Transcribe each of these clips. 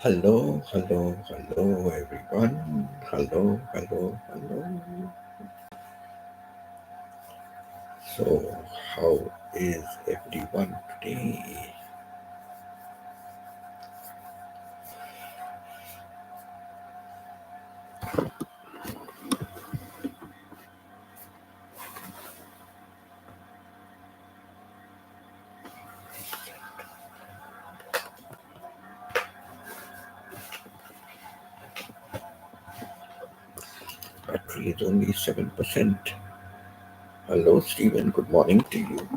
Hello, hello, hello, everyone. Hello, hello, hello. So, how is everyone today? Battery is only 7%. Hello, Stephen. Good morning to you.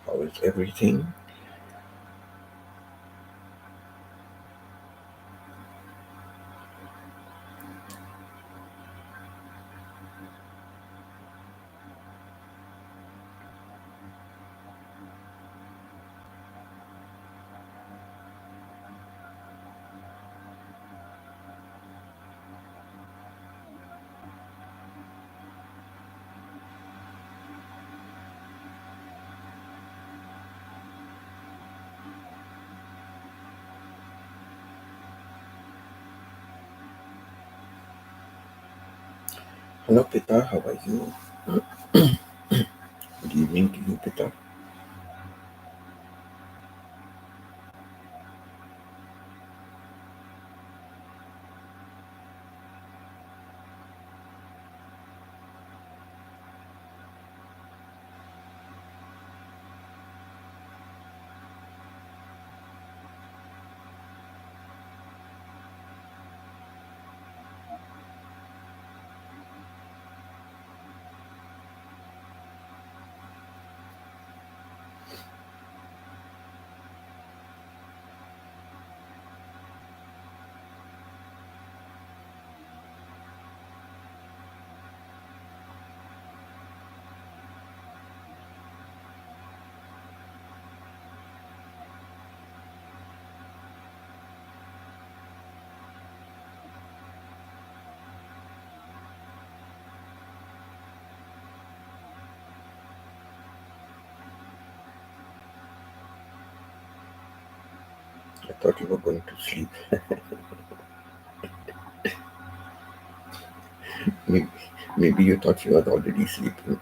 How is everything? Hello, Pita. How are you? Good evening to you, Pita. I thought you were going to sleep. maybe, maybe you thought you were already sleeping.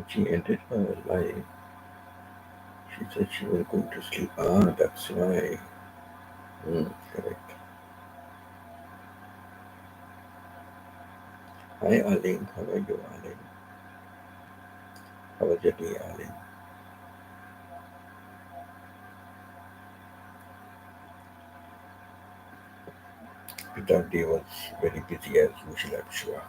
She ended her life. She said she was going to sleep. Ah, that's why. Correct. Hi, Arlene. How are you, Arlene? How was your day, Arlene? That day was very busy as usual, I'm sure.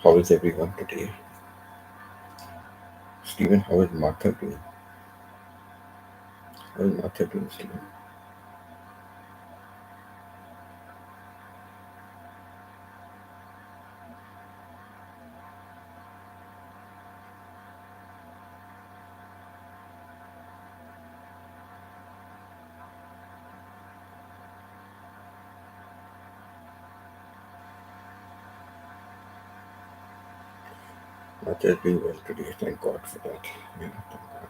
How is everyone today? Stephen, how is Martha doing? How is Martha doing, Stephen? Martha is doing well today. Thank God for that. Yeah, thank God.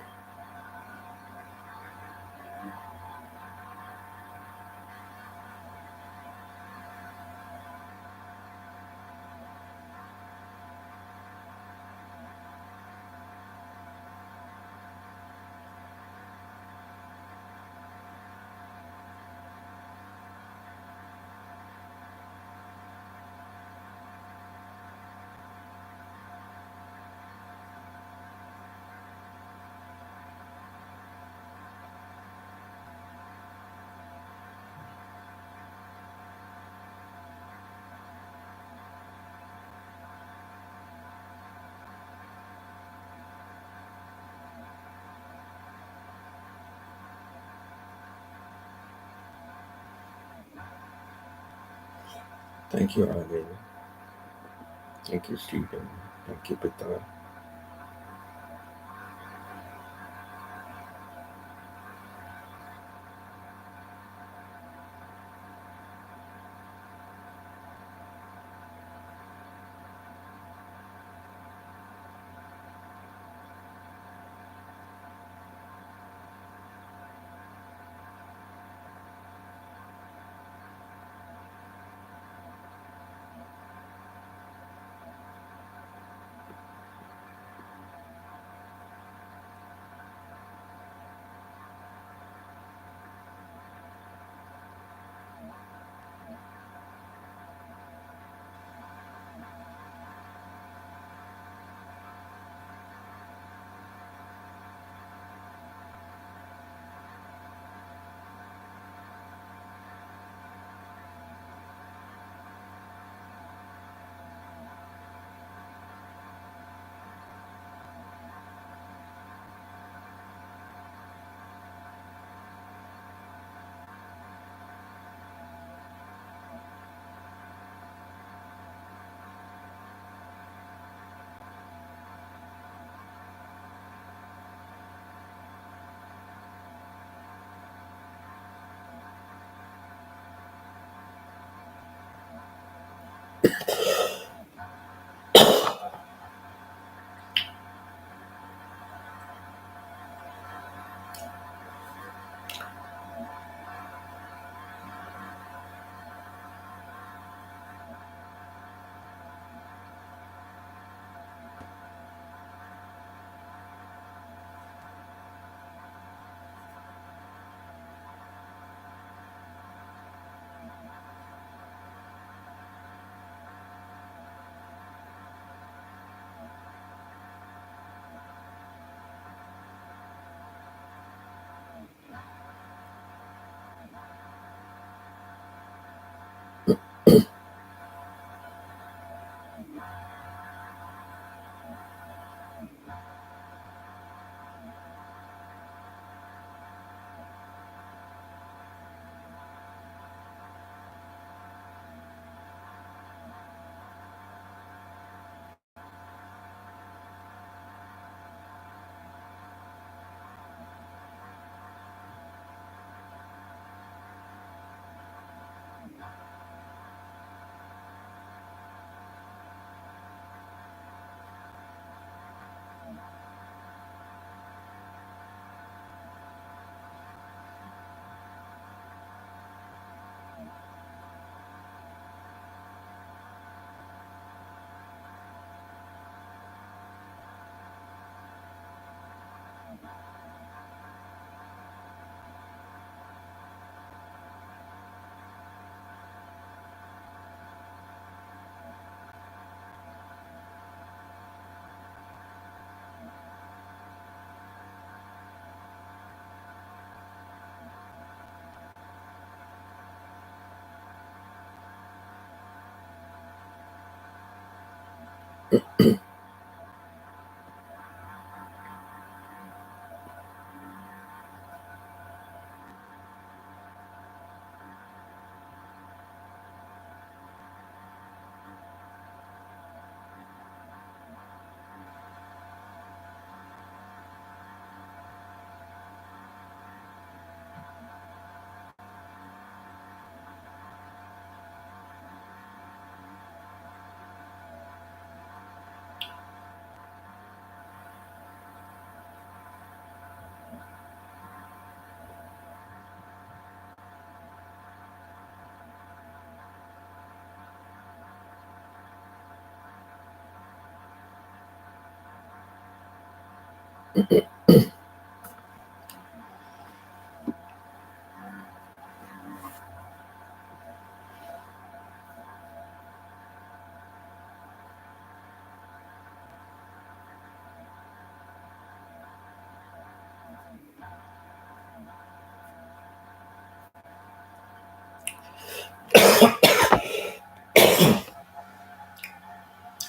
Thank you, Arlene. Thank you, Stephen. Thank you, Pita.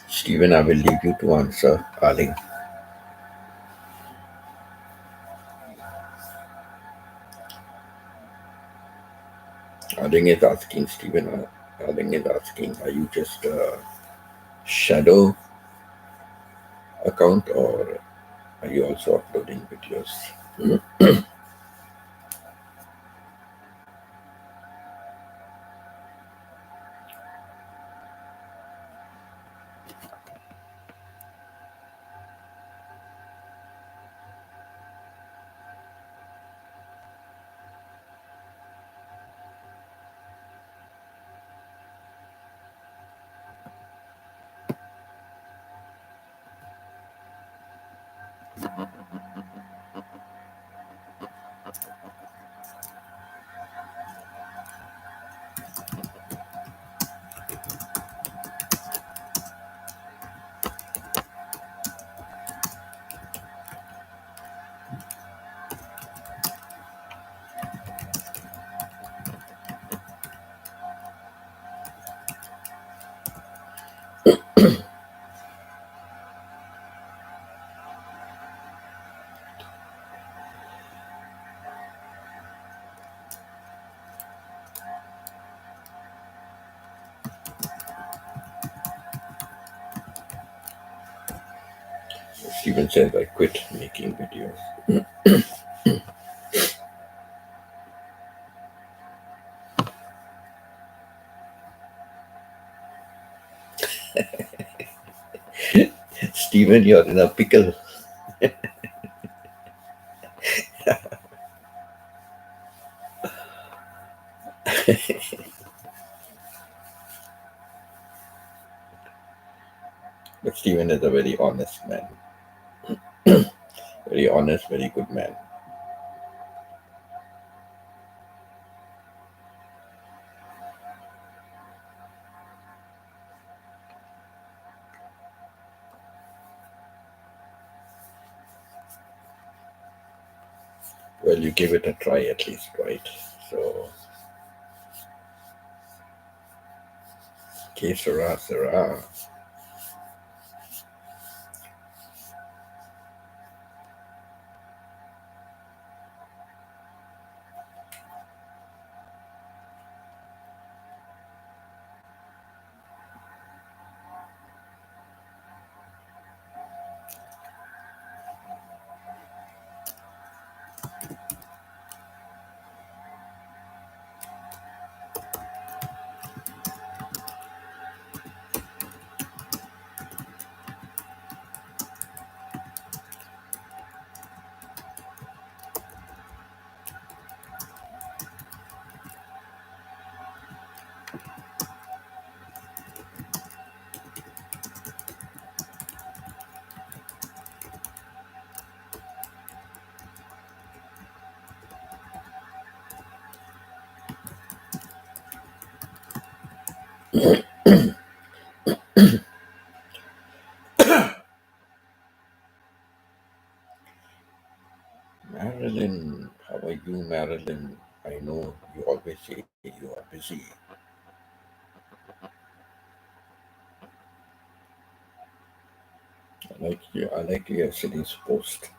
Stephen, I will leave you to answer Arling. Arling is asking, Stephen, Arling is asking, are you just a shadow account or are you also uploading videos? Stephen says, I quit making videos. Stephen, you're in a pickle. But Stephen is a very honest man. Very honest, very good man. Well, you give it a try at least, right? So, que sera, sera. Marilyn, how are you, Marilyn? I know you always say you are busy. I like yesterday's post.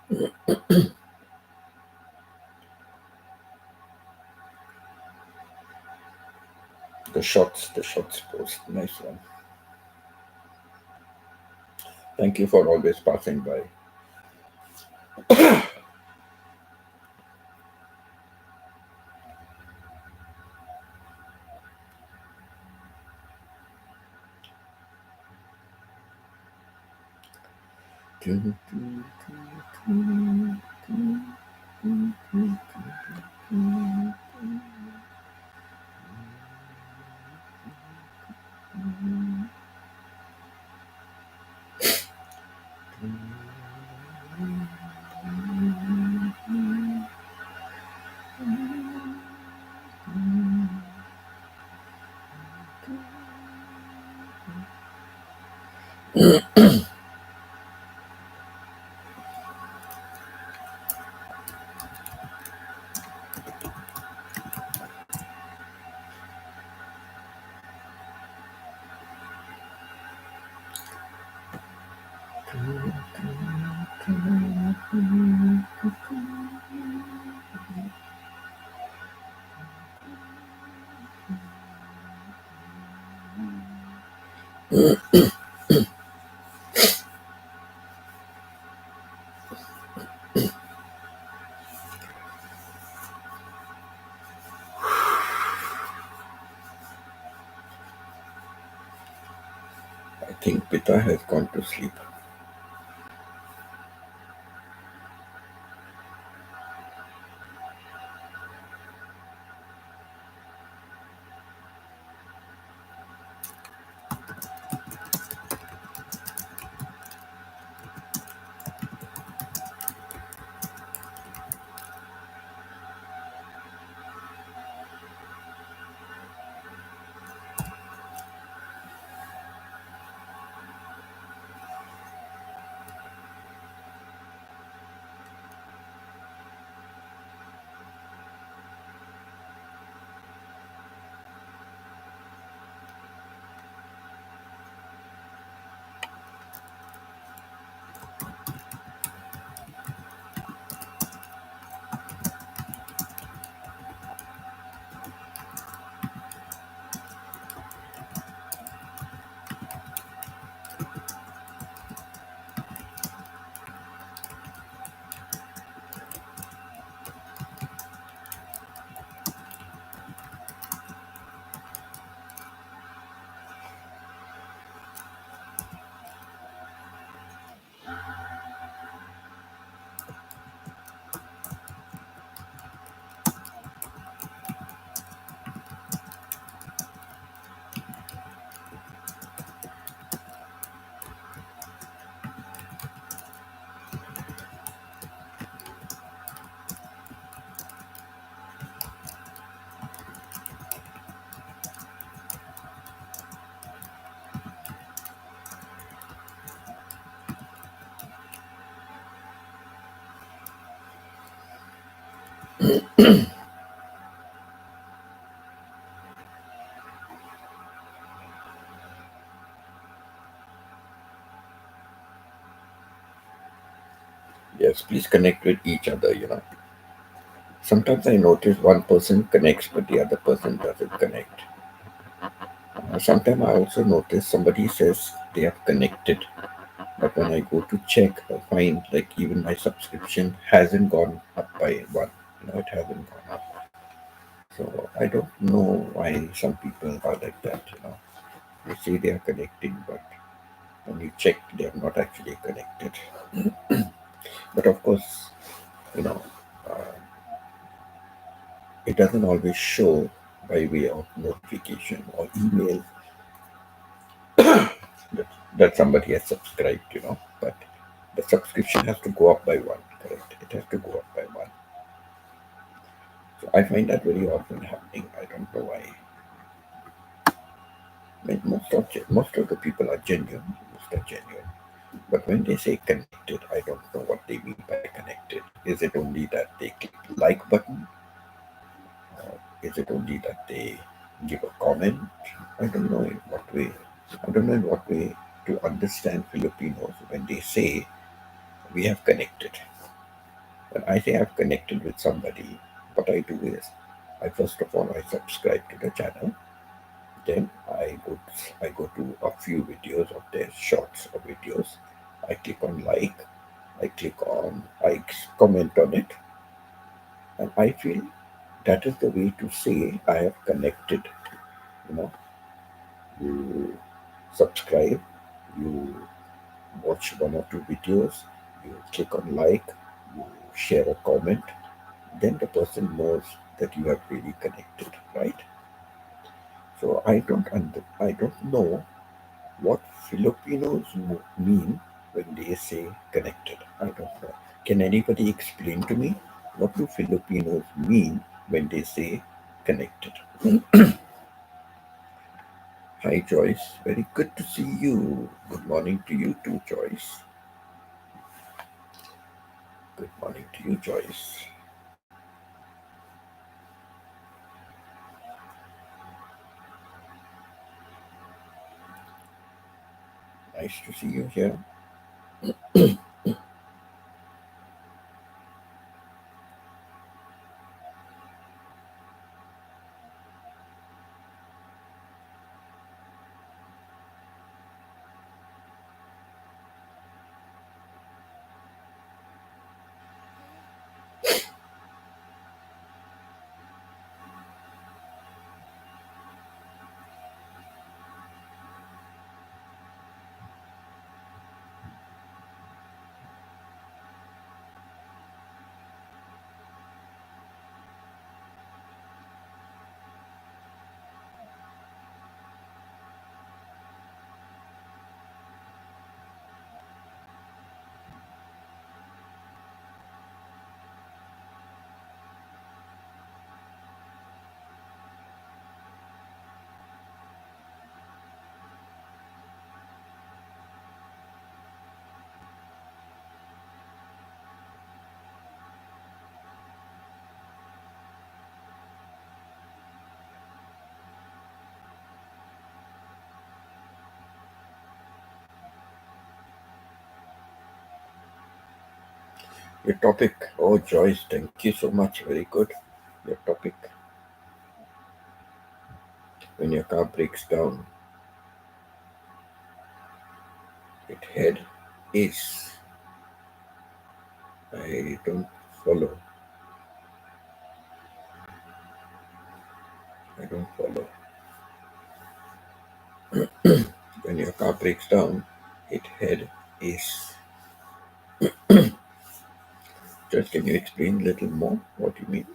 The shots post. Nice one. Thank you for always passing by. I think Pita has gone to sleep. Yes, please connect with each other. Sometimes I notice one person connects, but the other person doesn't connect. Sometimes I also notice somebody says they have connected, but when I go to check, I find like even my subscription hasn't gone up by one. It hasn't gone up. So I don't know why some people are like that. They say they are connecting, but when you check, they are not actually connected. But of course, you know, uh, it doesn't always show by way of notification or email that somebody has subscribed. But the subscription has to go up by one, correct? It has to go up by one. So I find that very often happening. I don't know why. I mean, most of the people are genuine. Most are genuine. But when they say connected, I don't know what they mean by connected. Is it only that they click like button? Or is it only that they give a comment? I don't know in what way. I don't know in what way. to understand Filipinos when they say we have connected. When I say I've connected with somebody, what I do is I first of all I subscribe to the channel. Then I go to a few videos of their shorts or videos. I click on like, I comment on it, and I feel that is the way to say I have connected. You know, you subscribe, you watch one or two videos, you click on like, you share a comment, then the person knows that you have really connected, right? So I don't know what Filipinos mean when they say connected. I don't know. Can anybody explain to me what do Filipinos mean when they say connected? Hi Joyce, very good to see you. Good morning to you too, Joyce. Good morning to you, Joyce. Nice to see you here. Your topic, oh Joyce, thank you so much. Very good. Your topic, when your car breaks down, it head is. I don't follow. I don't follow. When your car breaks down, it head is. Just can you explain a little more what you mean?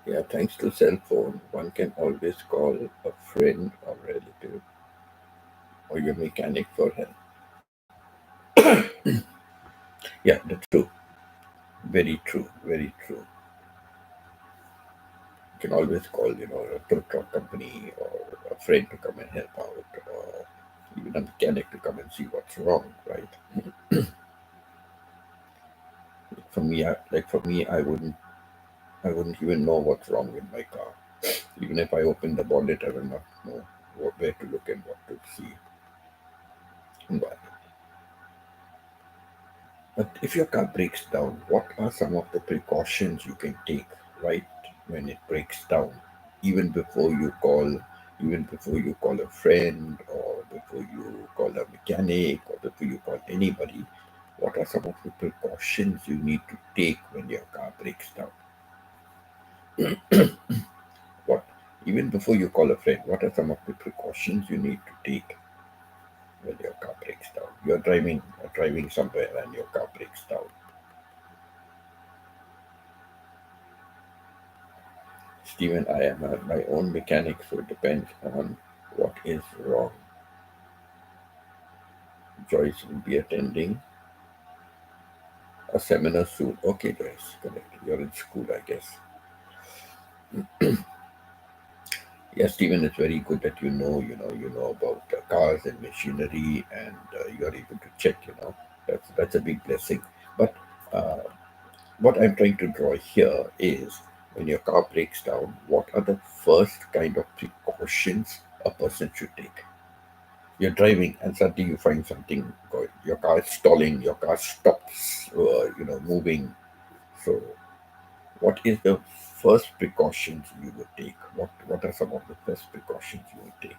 Yeah, thanks to cell phone, one can always call a friend or relative or your mechanic for help. Yeah, that's true. Very true. Very true. You can always call, a tow truck company or a friend to come and help out, or even a mechanic to come and see what's wrong, right? For me, I wouldn't even know what's wrong with my car. Even if I open the bonnet, I will not know where to look and what to see. But if your car breaks down, what are some of the precautions you can take right when it breaks down, even before you call, even before you call a friend or before you call a mechanic or before you call anybody? What are some of the precautions you need to take when your car breaks down? What, even before you call a friend, what are some of the precautions you need to take when your car breaks down? You're driving somewhere and your car breaks down. Stephen, I am my own mechanic, so it depends on what is wrong. Joyce will be attending a seminar soon. Okay, Joyce, correct. You're in school, I guess. Yes, Stephen, it's very good that you know about cars and machinery, and you're able to check. That's a big blessing. But Uh, what I'm trying to draw here is when your car breaks down, what are the first kind of precautions a person should take? You're driving and suddenly you find something going. Your car is stalling, your car stops, moving. So, what is the first precautions you would take? What are some of the first precautions you would take?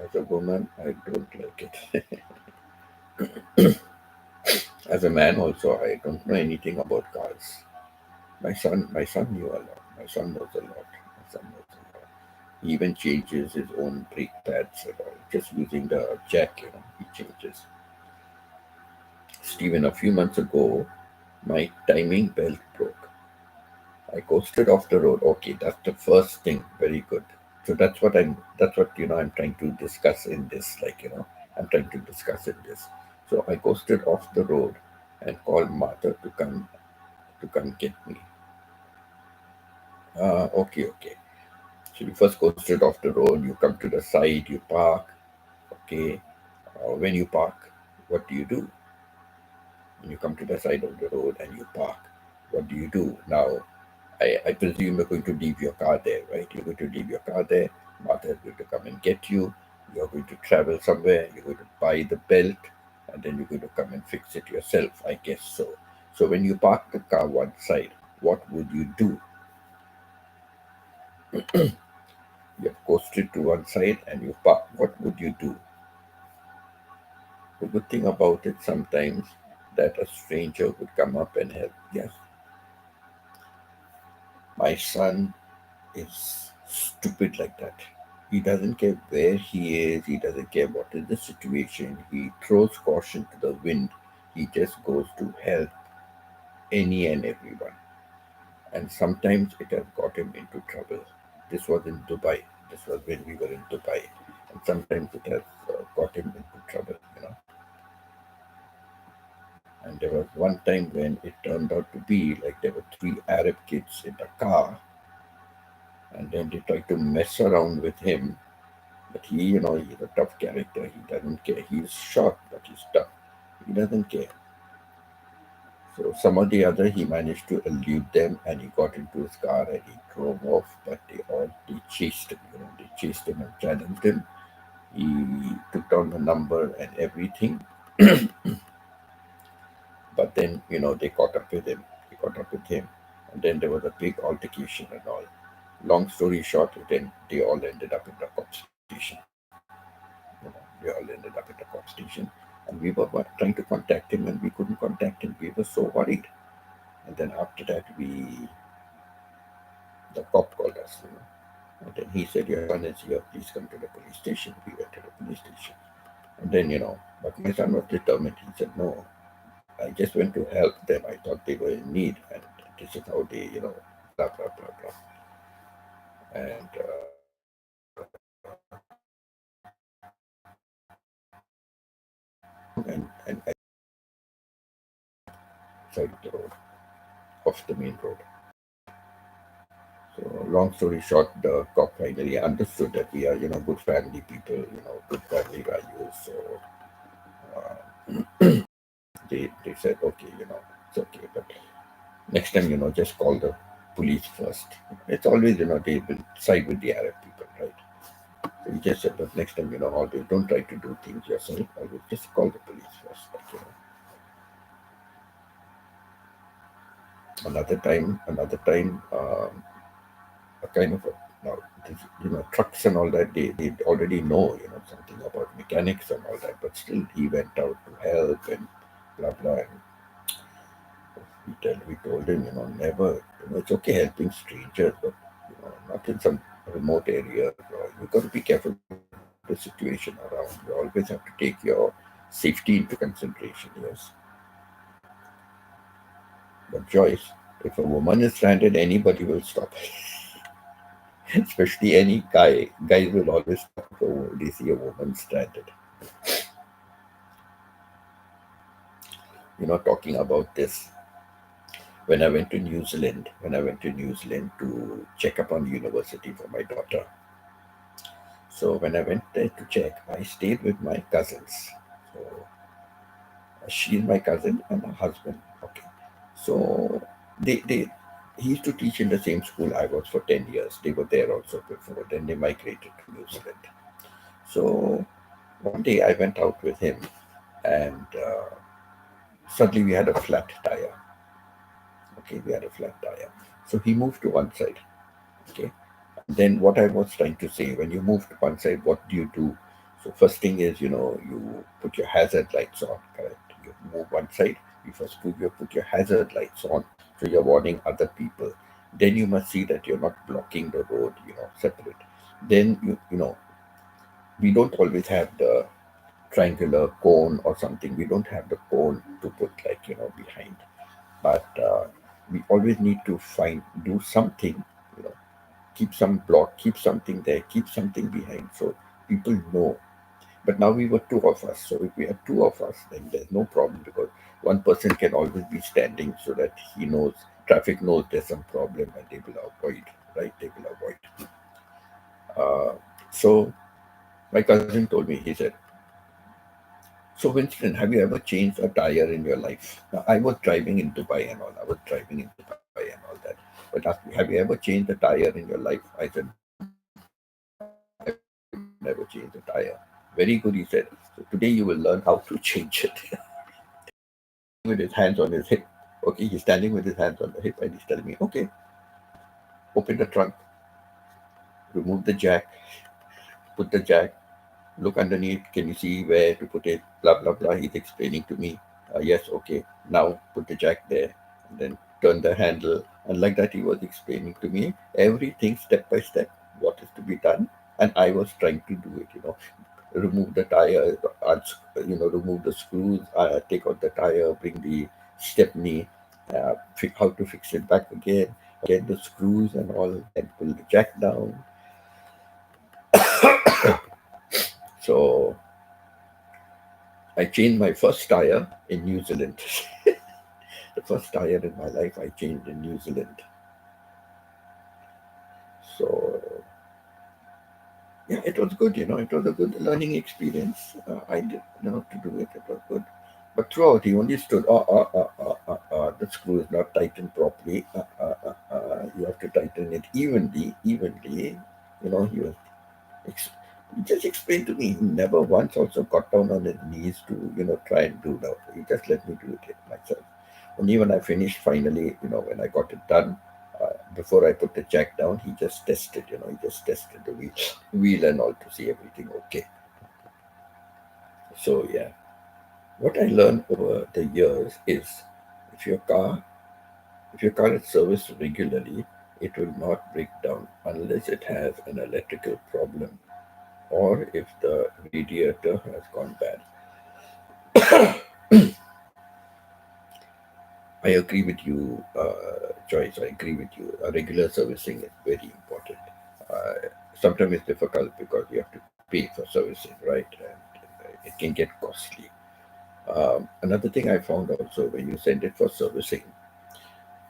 As a woman, I don't like it. As a man, also, I don't know anything about cars. My son knew a lot. My son knows a lot. My son knows a lot. He even changes his own brake pads and all. Just using the jack, he changes. Stephen, a few months ago, my timing belt broke. I coasted off the road. Okay, that's the first thing. Very good. So that's what I'm trying to discuss in this. I'm trying to discuss in this. So I coasted off the road and called mother to come get me. Okay. So you first coasted off the road, you come to the side, you park. Okay. When you park, what do you do? When you come to the side of the road and you park, what do you do? Now, I presume you're going to leave your car there, right? You're going to leave your car there. Mother is going to come and get you. You're going to travel somewhere. You're going to buy the belt, and then you're going to come and fix it yourself. I guess so. So when you park the car one side, what would you do? You've coasted to one side and you park. What would you do? The good thing about it sometimes that a stranger would come up and help. Yes, my son is stupid like that. He doesn't care where he is, he doesn't care what is the situation. He throws caution to the wind. He just goes to help any and everyone. And sometimes it has got him into trouble. This was in Dubai. This was when we were in Dubai. And sometimes it has got him into trouble. And there was one time when it turned out to be like there were three Arab kids in the car, and then they tried to mess around with him. But he's a tough character. He doesn't care. He's short, but he's tough. He doesn't care. So some or the other, he managed to elude them, and he got into his car and he drove off. But they chased him. They chased him and challenged him. He took down the number and everything. But then they caught up with him. They caught up with him, and then there was a big altercation and all. Long story short, then they all ended up in the cop station. They all ended up in the cop station, and we were trying to contact him, and we couldn't contact him. We were so worried. And then after that, the cop called us. And then he said, "Your son is here. Please come to the police station." We went to the police station, and then but my son was determined. He said, "No, I just went to help them. I thought they were in need, and this is how they blah blah blah blah." And and I side the road, off the main road. So long story short, the cop finally understood that we are good family people good family values. So they said, okay it's okay, but next time just call the police first. It's always they will side with the Arab people, right? So he just said, but next time always don't try to do things yourself. Always just call the police first. Another time, a kind of now trucks and all that they already know something about mechanics and all that, but still he went out to help and blah blah. And we told him never it's okay helping strangers, but not in some remote area. You got to be careful of the situation around. You always have to take your safety into consideration. Yes, but Joyce, if a woman is stranded, anybody will stop. Especially any guy. Guys will always stop if they see a woman stranded. Talking about this. when I went to New Zealand to check up on university for my daughter. So when I went there to check, I stayed with my cousins. So she's my cousin and her husband. Okay. So they he used to teach in the same school I was for 10 years. They were there also before. Then they migrated to New Zealand. So one day I went out with him, and suddenly we had a flat tire. Okay, we had a flat tire. So he moved to one side. Okay. And then what I was trying to say, when you move to one side, what do you do? So first thing is, you put your hazard lights on, correct? You move one side, you put your hazard lights on, so you're warning other people. Then you must see that you're not blocking the road, separate. Then we don't always have the triangular cone or something. We don't have the cone to put like behind, but we always need to do something, you know keep some block, keep something there, keep something behind, so people know. But now we were two of us, so if we are two of us, then there's no problem, because one person can always be standing, so that he knows, traffic knows there's some problem, and they will avoid, right? They will avoid. So my cousin told me, he said, "So Winston, have you ever changed a tire in your life?" Now, I was driving in Dubai and all. I was driving in Dubai and all that. But asked me, "Have you ever changed a tire in your life?" I said, "No, I've never changed a tire." Very good, he said. So today you will learn how to change it. He's standing with his hands on his hip. Okay, he's standing with his hands on the hip, and he's telling me, "Okay, open the trunk, remove the jack, put the jack, look underneath. Can you see where to put it? Blah blah blah." He's explaining to me. Yes, okay. Now put the jack there, and then turn the handle. And like that, he was explaining to me everything step by step, what is to be done. And I was trying to do it. Remove the tire, remove the screws, take out the tire, bring the stepney, how to fix it back again, get the screws and all, then pull the jack down. So I changed my first tire in New Zealand. The first tire in my life I changed in New Zealand. So yeah, it was good. It was a good learning experience. I did know to do it. It was good. But throughout, he only stood. The screw is not tightened properly. You have to tighten it evenly. Evenly. He was ex- he just explained to me. He never once also got down on his knees to try and do that. He just let me do it myself. Only when I finished finally, when I got it done, before I put the jack down, he just tested. He just tested the wheel and all, to see everything okay. So yeah, what I learned over the years is, if your car if your car is serviced regularly, it will not break down unless it has an electrical problem, or if the radiator has gone bad. I agree with you, Joyce. I agree with you. Regular servicing is very important. Sometimes it's difficult because you have to pay for servicing, right? And it can get costly. Another thing I found also, when you send it for servicing,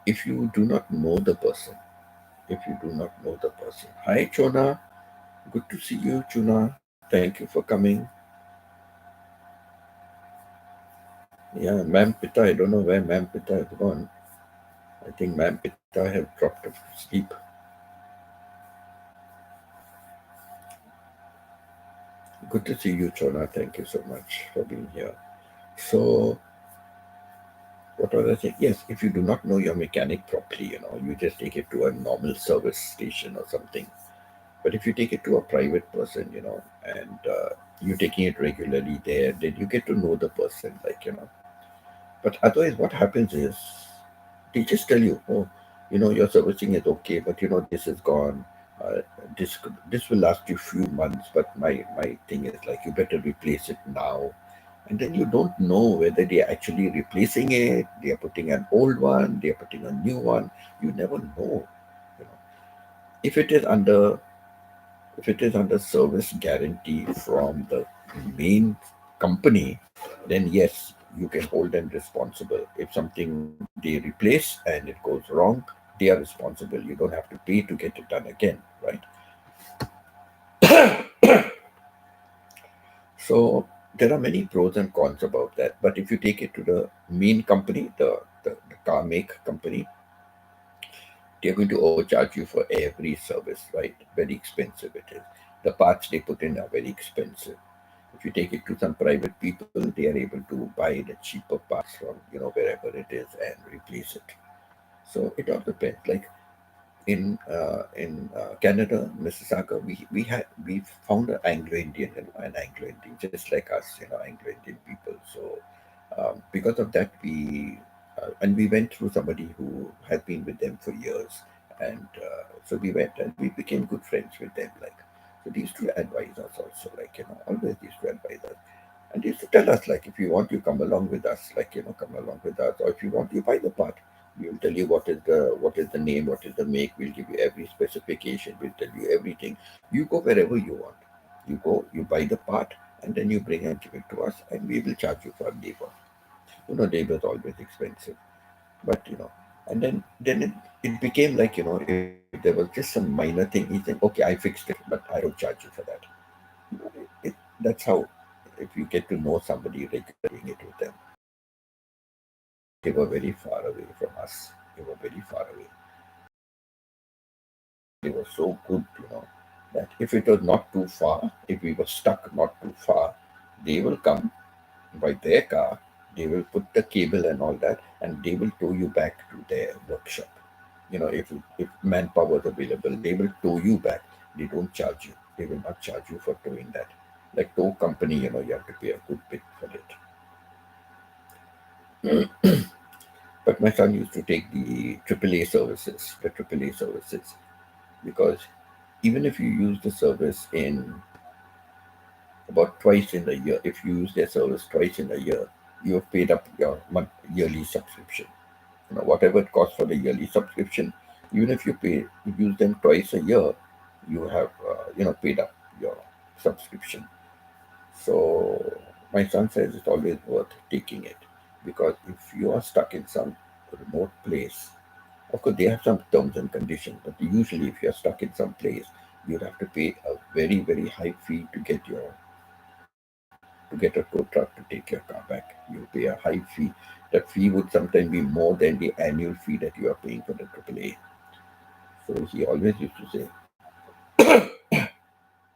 if you do not know the person, Hi, Chona. Good to see you, Chuna. Thank you for coming. Yeah, Ma'am Pita. I don't know where Ma'am Pita has gone. I think Ma'am Pita have dropped off to sleep. Good to see you, Chona. Thank you so much for being here. So, what was I saying? Yes, if you do not know your mechanic properly, you just take it to a normal service station or something. But if you take it to a private person, and you're taking it regularly there, then you get to know the person, But otherwise, what happens is, they just tell you, "Oh, your servicing is okay, but this is gone. Uh, this will last you few months, but my thing is like, you better replace it now." And then you don't know whether they are actually replacing it, they are putting an old one, they are putting a new one. You never know. You know, if it is under service guarantee from the main company, then yes, you can hold them responsible. If something they replace and it goes wrong, they are responsible. You don't have to pay to get it done again, right? So there are many pros and cons about that. But if you take it to the main company, the car make company, they're going to overcharge you for every service, right? Very expensive it is. The parts they put in are very expensive. If you take it to some private people, they are able to buy the cheaper parts from wherever it is and replace it. So it all depends. Like in Canada, Mississauga, we found an Anglo-Indian, an Anglo-Indian, just like us, Anglo-Indian people. So because of that, and we went through somebody who had been with them for years, and so we went and we became good friends with them. Like, so they used to advise us also, like always they used to advise us. And they used to tell us, like, if you want, you come along with us, like, come along with us, or if you want, you buy the part. We will tell you what is the name, what is the make. We'll give you every specification. We'll tell you everything. You go wherever you want. You go, you buy the part, and then you bring and give it to us, and we will charge you for labor. Labor is always expensive, but and then it became like if there was just some minor thing, he said, okay, I fixed it, but I don't charge you for that. That's how, if you get to know somebody regularly doing it with them. They were very far away from us. They were very far away. They were so good, that if it was not too far, if we were stuck not too far, they will come by their car, they will put the cable and all that, and they will tow you back to their workshop. If manpower is available, they will tow you back. They don't charge you. They will not charge you for towing that. Like tow company, you have to pay a good bit for it. But my son used to take the AAA services, because even if you use the service in about twice in a year, if you use their service twice in a year, you have paid up your yearly subscription. Whatever it costs for the yearly subscription, even if you use them twice a year, you have paid up your subscription. So my son says it's always worth taking it, because if you are stuck in some remote place, of course, they have some terms and conditions, but usually, if you're stuck in some place, you'd have to pay a very, very high fee to get a tow truck to take your car back. You pay a high fee. That fee would sometimes be more than the annual fee that you are paying for the AAA. So he always used to say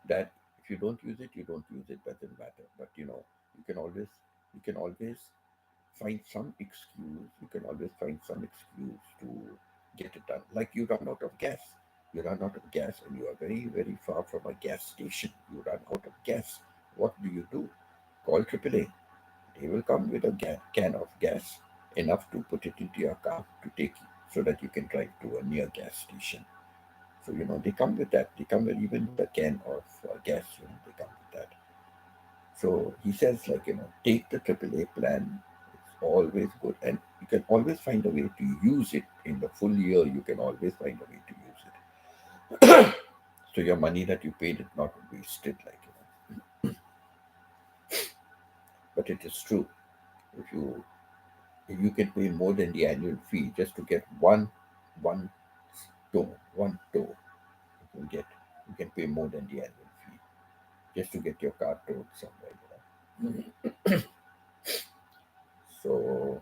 that if you don't use it, you don't use it. Doesn't matter. But you can always you can always find some excuse. You can always find some excuse to get it done. Like you run out of gas. You run out of gas and you are very, very far from a gas station. You run out of gas. What do? Call AAA. They will come with a can of gas, enough to put it into your car to take you, so that you can drive to a near gas station. So they come with that. They come with even with a can of gas. They come with that. So he says, like, take the AAA plan. It's always good, and you can always find a way to use it in the full year. You can always find a way to use it. So your money that you paid is not wasted, like, but it is true. If you can pay more than the annual fee just to get one tow, one tow. You can get you can pay more than the annual fee just to get your car towed somewhere. So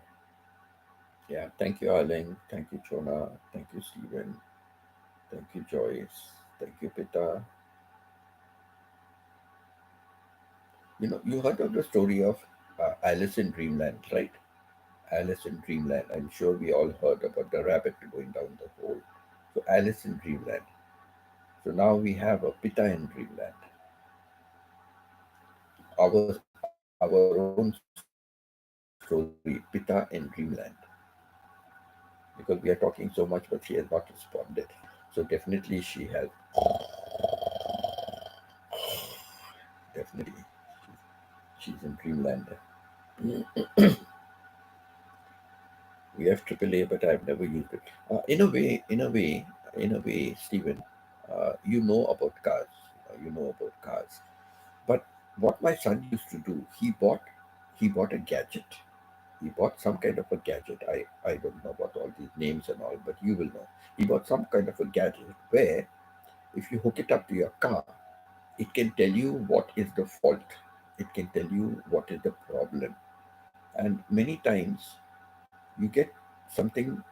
yeah, thank you, Arling. Thank you, Chona. Thank you, Stephen. Thank you, Joyce. Thank you, Pita. You heard of the story of Alice in Dreamland, right? Alice in Dreamland. I'm sure we all heard about the rabbit going down the hole. So Alice in Dreamland. So now we have a Pita in Dreamland. Our own story, Pita in Dreamland. Because we are talking so much, but she has not responded. So definitely she has. Definitely, she's in Dreamland. We have AAA, but I've never used it. In a way, Stephen, you know about cars. You know about cars. But what my son used to do, he bought a gadget. He bought some kind of a gadget. I don't know about all these names and all, but you will know. He bought some kind of a gadget where if you hook it up to your car, it can tell you what is the fault. It can tell you what is the problem. And many times you get something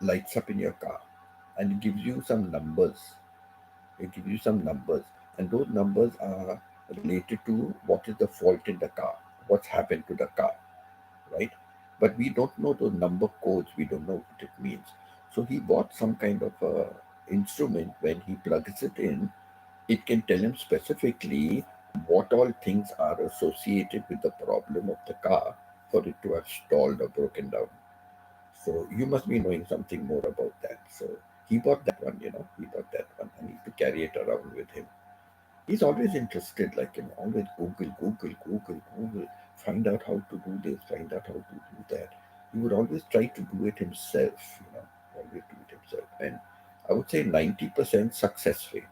lights up in your car and it gives you some numbers. It gives you some numbers, and those numbers are related to what is the fault in the car, what's happened to the car, right? But we don't know those number codes, we don't know what it means. So he bought some kind of a instrument. When he plugs it in, it can tell him specifically what all things are associated with the problem of the car for it to have stalled or broken down. So you must be knowing something more about that. So he bought that one, he bought that one and he used to carry it around with him. He's always interested, like, always Google, find out how to do this, find out how to do that. He would always try to do it himself, always do it himself. And I would say 90% success rate.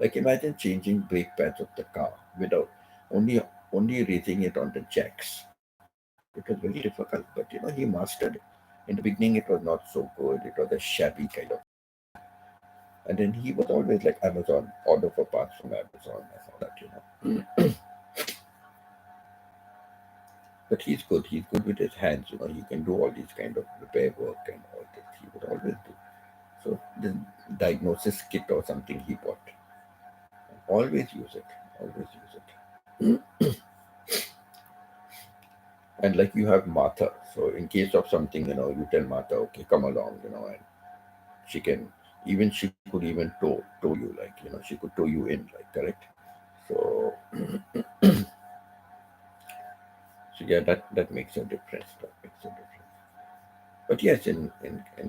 Like imagine changing brake pads of the car without only only raising it on the jacks. It was very difficult, but he mastered it. In the beginning, it was not so good. It was a shabby kind of thing. And then he was always like Amazon, order for parts from Amazon and all that, But he's good. He's good with his hands. He can do all these kind of repair work and all this. He would always do. So the diagnosis kit or something he bought. Always use it. Always use it. And like you have Martha. So in case of something, you tell Martha, okay, come along, and she can even she could even tow you, like, she could tow you in, like, correct. So so yeah, that makes a difference. That makes a difference. But yes, in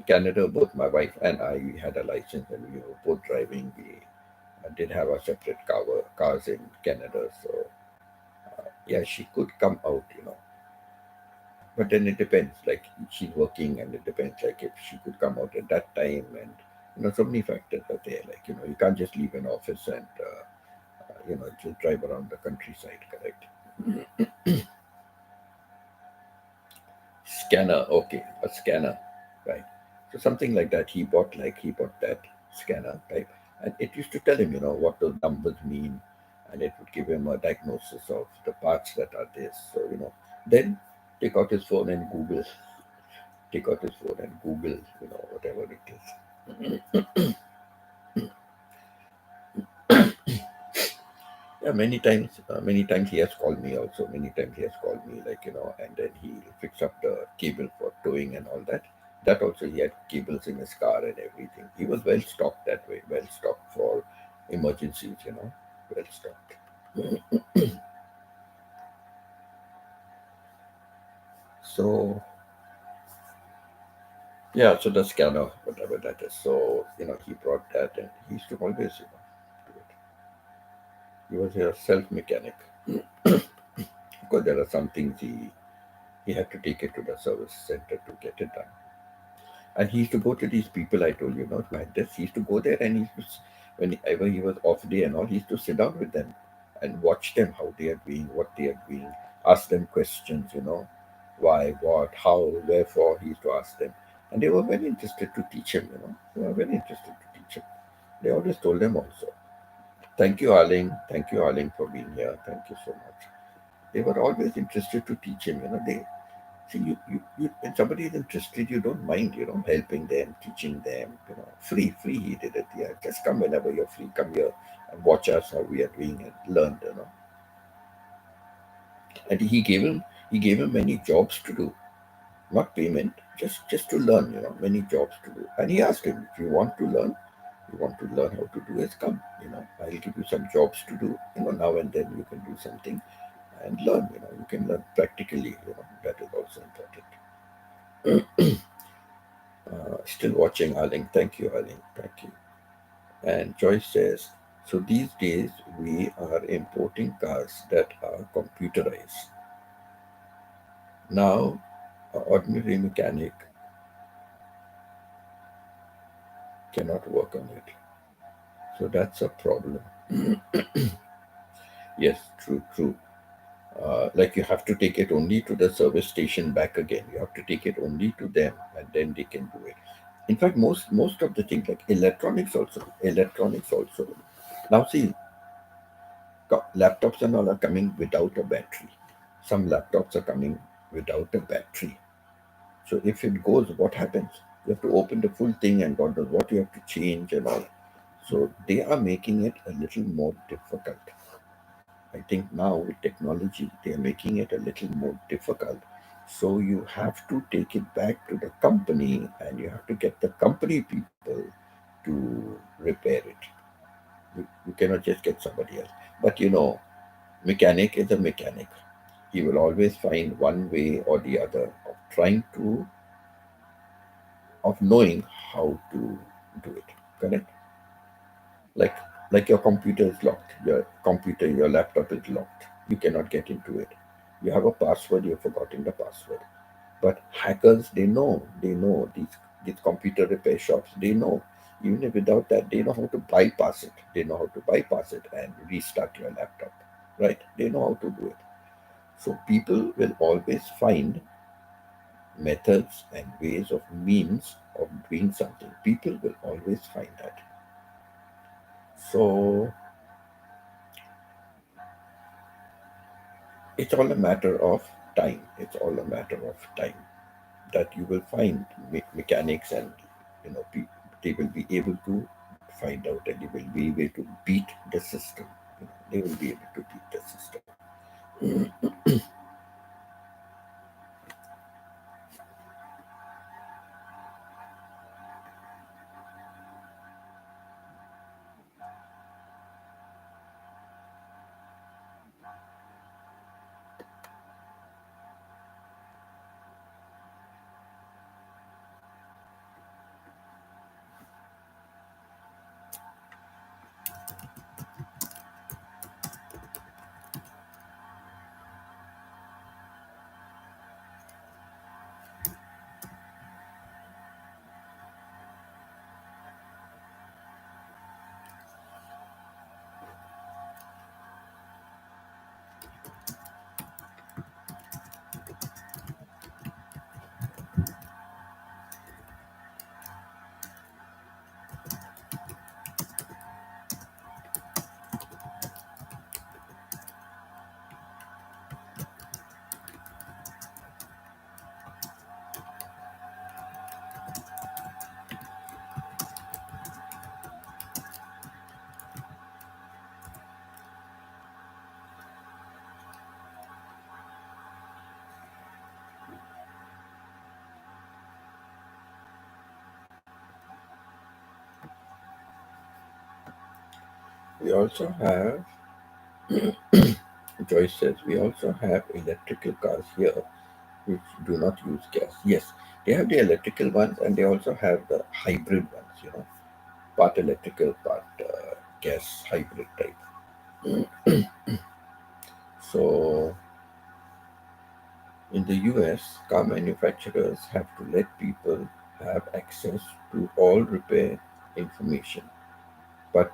Canada, both my wife and I, we had a license and we were both driving. We did have our separate cars in Canada. So yeah, she could come out, but then it depends. Like she's working, and it depends. Like if she could come out at that time, and so many factors are there. Like you can't just leave an office and just drive around the countryside. Correct. Scanner. Okay, a scanner. Right. So something like that. He bought that scanner type, and it used to tell him, what those numbers mean, and it would give him a diagnosis of the parts that are this. So then take out his phone and Google, whatever it is. Yeah, many times he has called me also. Many times he has called me, like, and then he'll fix up the cable for towing and all that. That also he had cables in his car and everything. He was well stocked that way, well stocked for emergencies, well stocked. So, yeah, so the scanner, whatever that is. So, he brought that and he used to always, do it. He was a self mechanic. Because there are some things he had to take it to the service center to get it done. And he used to go to these people I told you, who had this. He used to go there and whenever he was off day and all, he used to sit down with them and watch them, how they are doing, what they are doing, ask them questions, why, what, how, wherefore. He used to ask them. And they were very interested to teach him, They were very interested to teach him. They always told them also, thank you, Arling. Thank you, Arling, for being here. Thank you so much. They were always interested to teach him, they see when somebody is interested, you don't mind, helping them, teaching them, free he did it. Yeah, just come whenever you're free, come here and watch us how we are doing and learn, and he gave him many jobs to do, not payment, just to learn, many jobs to do. And he asked him, if you want to learn how to do this, come, I'll give you some jobs to do, now and then you can do something and learn, you can learn practically, that is also important. Still watching, Arling. Thank you, Arling. Thank you. And Joyce says, so these days we are importing cars that are computerized. Now, an ordinary mechanic cannot work on it. So that's a problem. Yes, true, true. Like you have to take it only to the service station back again. You have to take it only to them, and then they can do it. In fact, most of the things like electronics also. Now see, laptops and all are coming without a battery. Some laptops are coming without a battery. So if it goes, what happens? You have to open the full thing and God knows what you have to change and all. So they are making it a little more difficult. I think now with technology, they are making it a little more difficult. So you have to take it back to the company and you have to get the company people to repair it. You cannot just get somebody else. But mechanic is a mechanic. He will always find one way or the other of trying to, of knowing how to do it. Correct? Like like your computer is locked. Your laptop is locked. You cannot get into it. You have a password, you've forgotten the password. But hackers, they know these computer repair shops, they know. Even if without that, they know how to bypass it. They know how to bypass it and restart your laptop. Right? They know how to do it. So people will always find methods and ways of means of doing something. People will always find that. So it's all a matter of time. It's all a matter of time that you will find mechanics, and they will be able to find out, and they will be able to beat the system. They will be able to beat the system. We also have, Joyce says, we also have electrical cars here which do not use gas. Yes, they have the electrical ones and they also have the hybrid ones, part electrical, part gas hybrid type. So in the US, car manufacturers have to let people have access to all repair information, but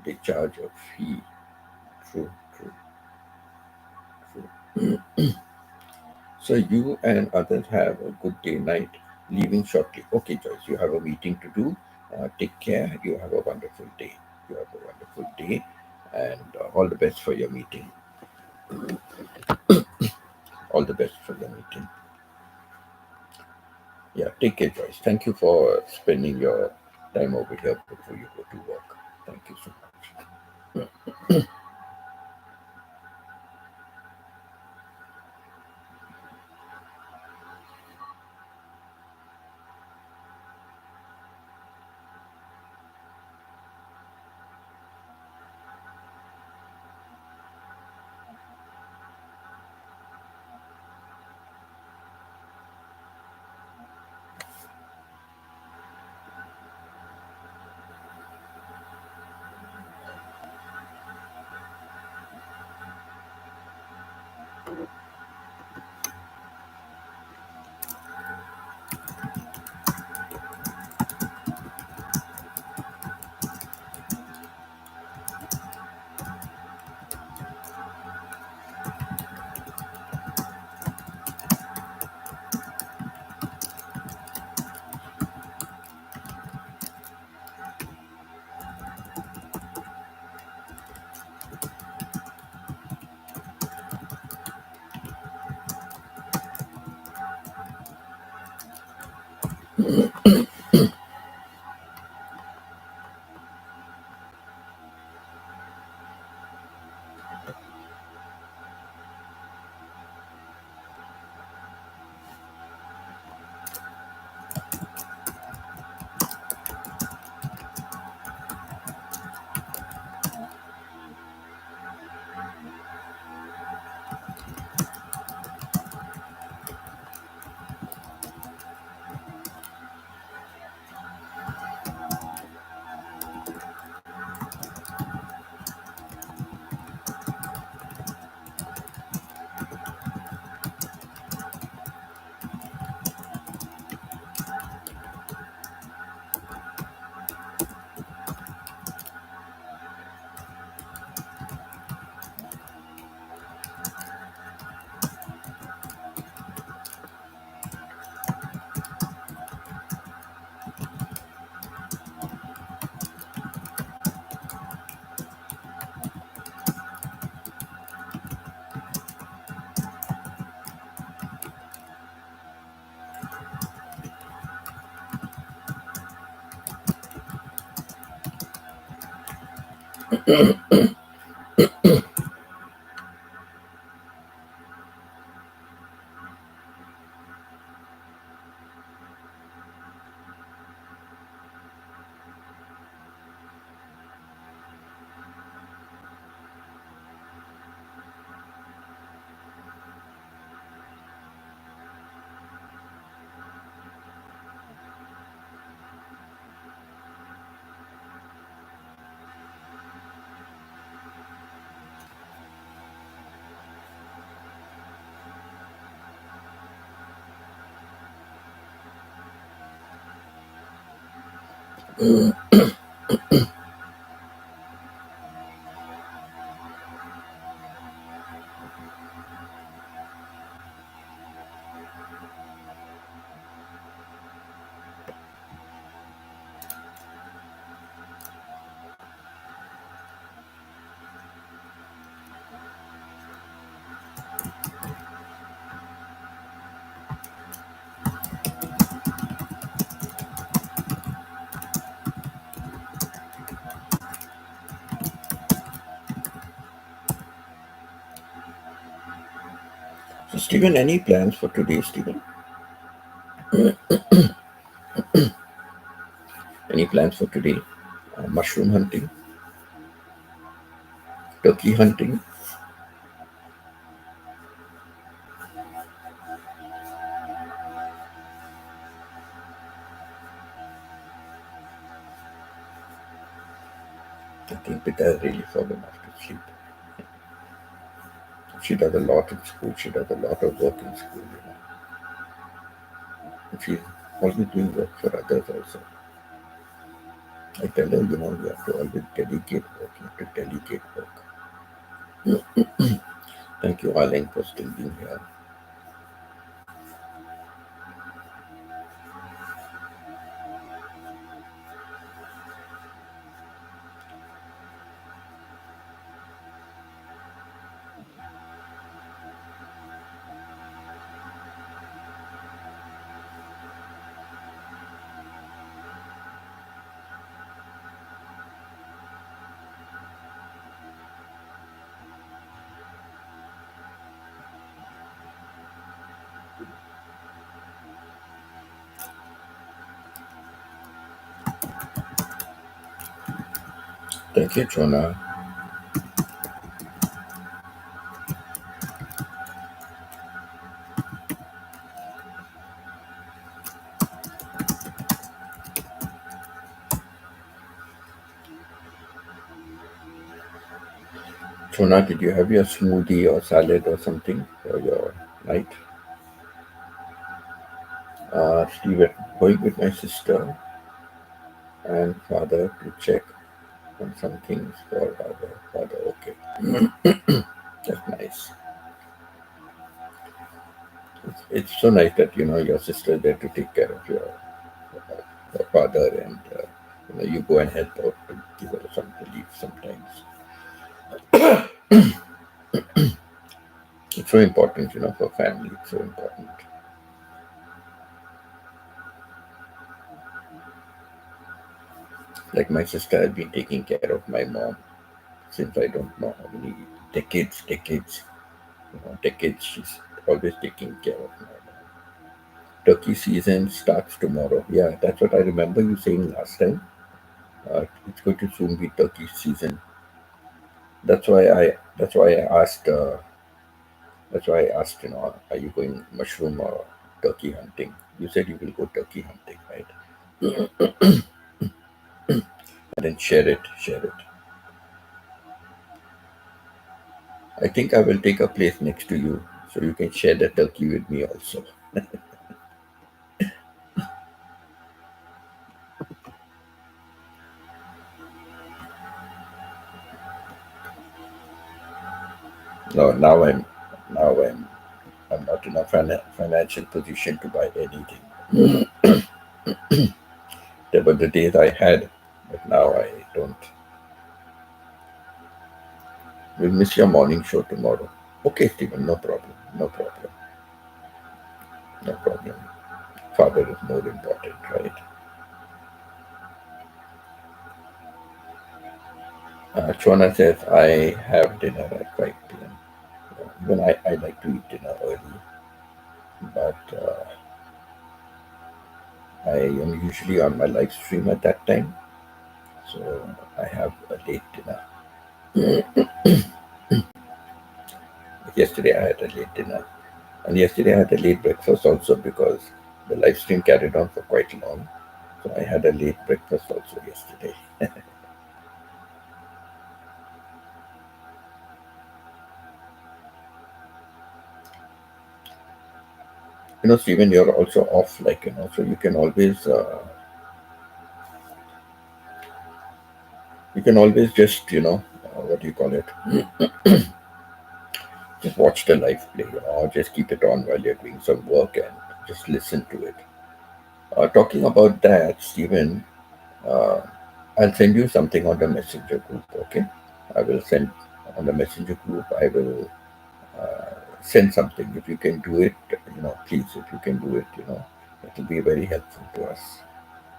they charge a fee. True, true, true. So you and others have a good day night. Leaving shortly. Okay, Joyce, you have a meeting to do. Take care. You have a wonderful day. You have a wonderful day, and all the best for your meeting. All the best for your meeting. Yeah, take care, Joyce. Thank you for spending your time over here before you go to work. Thank you so much. So, Stephen, any plans for today, Stephen? Any plans for today? Mushroom hunting, turkey hunting. I think Pita has really fallen off to sleep. She does a lot in school. She does a lot of work in school. And she's always doing work for others also. I tell her, you have to always delegate work. You have to delegate work. Thank you, Arlene, for still being here. Thank you, Jonah. Jonah, did you have your smoothie or salad or something for your night? Stephen, going with my sister and father to check on some things for our father. Okay, that's nice. It's so nice that your sister is there to take care of your father, and you go and help out to give her some relief sometimes. It's so important, for family. It's so important. Like my sister has been taking care of my mom since I don't know how many decades. She's always taking care of my mom. Turkey season starts tomorrow. Yeah, that's what I remember you saying last time. It's going to soon be turkey season. That's why I. That's why I asked. That's why I asked. Are you going mushroom or turkey hunting? You said you will go turkey hunting, right? And then share it. Share it. I think I will take a place next to you so you can share the turkey with me also. No, I'm not in a financial position to buy anything. There were the days I had, but now I don't. We'll miss your morning show tomorrow. Okay, Stephen, no problem. No problem. No problem. Father is more important, right? Chona says, I have dinner at 5 p.m. Even I like to eat dinner early, but I am usually on my live stream at that time, so I have a late dinner. Yesterday I had a late dinner, and yesterday I had a late breakfast also because the live stream carried on for quite long. So I had a late breakfast also yesterday. Steven, you're also off, so you can always just, what do you call it? Just watch the live play, or just keep it on while you're doing some work and just listen to it. Talking about that, Steven, uh, I'll send you something on the messenger group, okay? I will send on the messenger group, I will send something. If you can do it, please, if you can do it, it will be very helpful to us.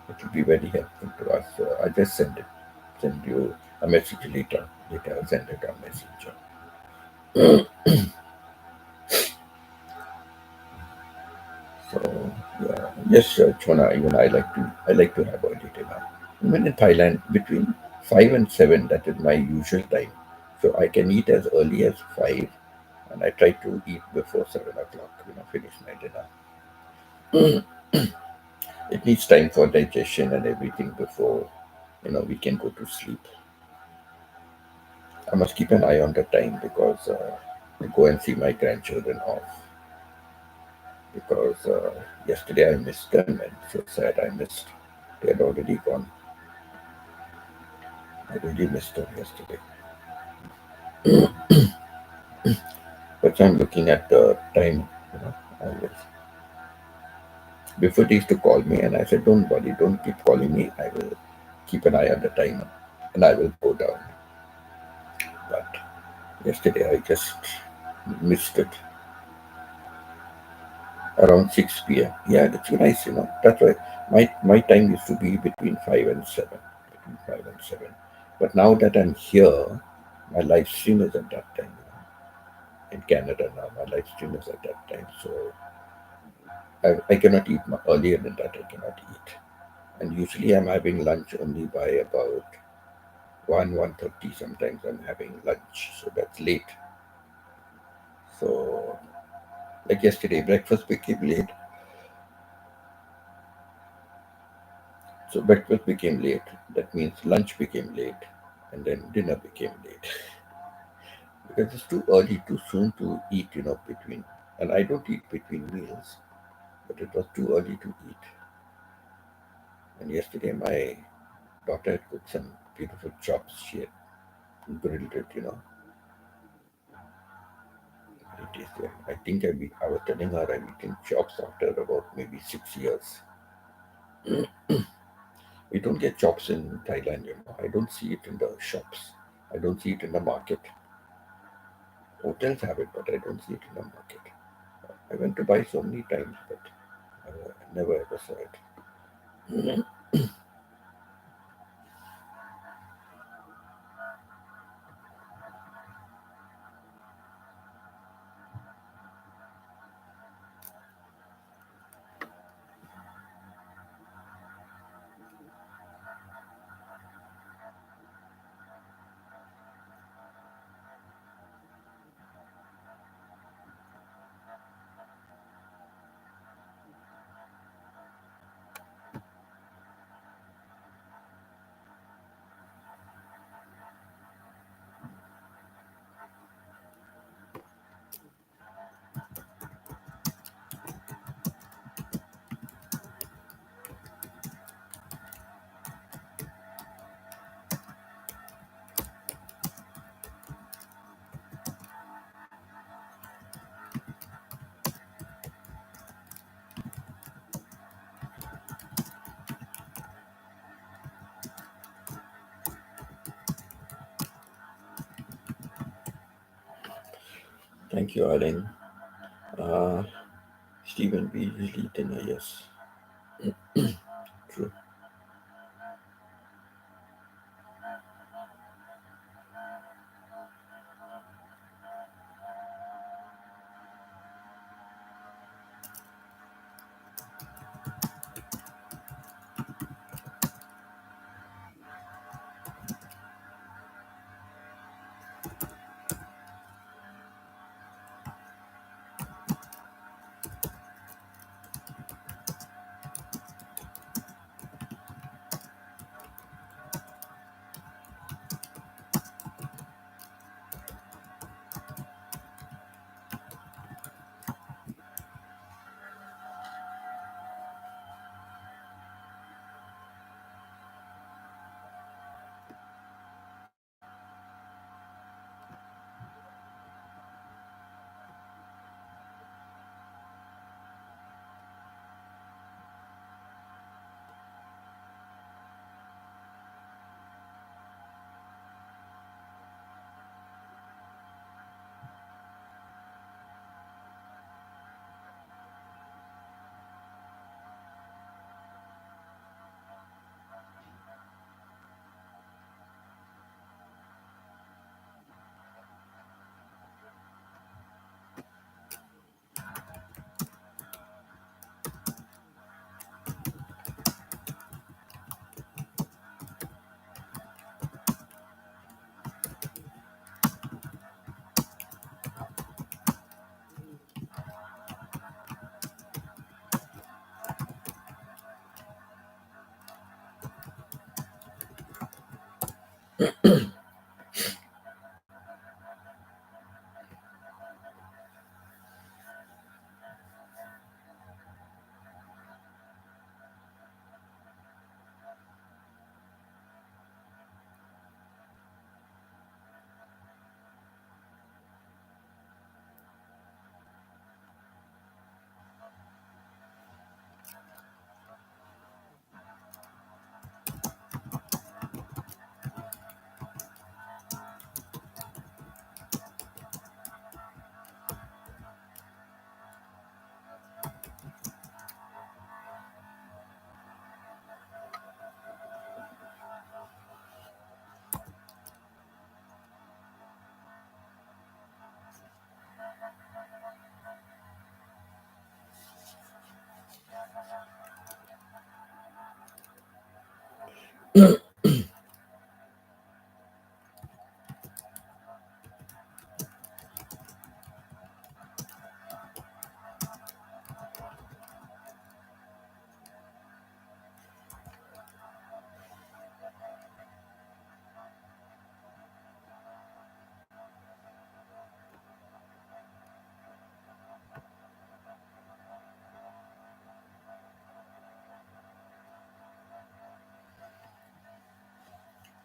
It will be very helpful to us. So I just send you a message later. Later, I'll send it on messenger. So yeah, yes, Chona, even I like to have early dinner. Even in Thailand, between 5 and 7, that is my usual time. So I can eat as early as 5, and I try to eat before 7 o'clock. Finish my dinner. It needs time for digestion and everything before we can go to sleep. I must keep an eye on the time because I go and see my grandchildren off because yesterday I missed them and so sad I missed. They had already gone. I really missed them yesterday. But I'm looking at the time, always. Before they used to call me and I said, don't worry, don't keep calling me. I will keep an eye on the time and I will go down. But yesterday I just missed it around 6 p.m. Yeah, that's nice, That's why my time used to be between 5 and 7. Between 5 and 7. But now that I'm here, my live stream is at that time. In Canada now, my live stream is at that time. So I cannot eat earlier than that. I cannot eat. And usually I'm having lunch only by about 1:30. Sometimes I'm having lunch. So that's late. So like yesterday, breakfast became late. So breakfast became late. That means lunch became late, and then dinner became late because it's too early, too soon to eat. Between, and I don't eat between meals, but it was too early to eat. And yesterday, my daughter had cooked some beautiful chops. She had grilled it. Very tasty. I think I was telling her I've eaten chops after about maybe 6 years. We don't get chops in Thailand. I don't see it in the shops. I don't see it in the market. Hotels have it, but I don't see it in the market. I went to buy so many times, but I never ever saw it. Thank you, Arlen. Uh, Stephen, we usually eat dinner, yes. True.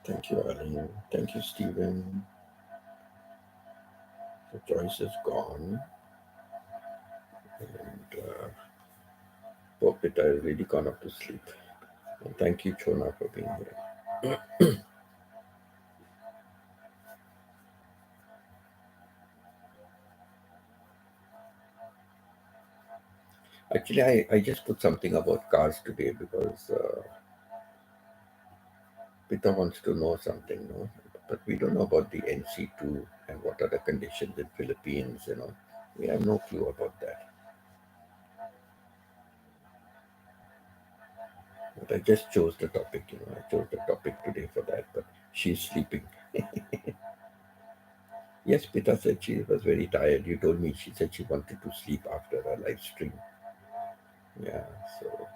Thank you, Arlen. Thank you, Stephen. The choice is gone. And poor Pita has really gone off to sleep. And thank you, Chona, for being here. Actually, I just put something about cars today because Pita wants to know something, no? But we don't know about the NC2 and what are the conditions in Philippines. We have no clue about that. But I just chose the topic. I chose the topic today for that, but she's sleeping. Yes, Pita said she was very tired. You told me she said she wanted to sleep after a live stream. Yeah, so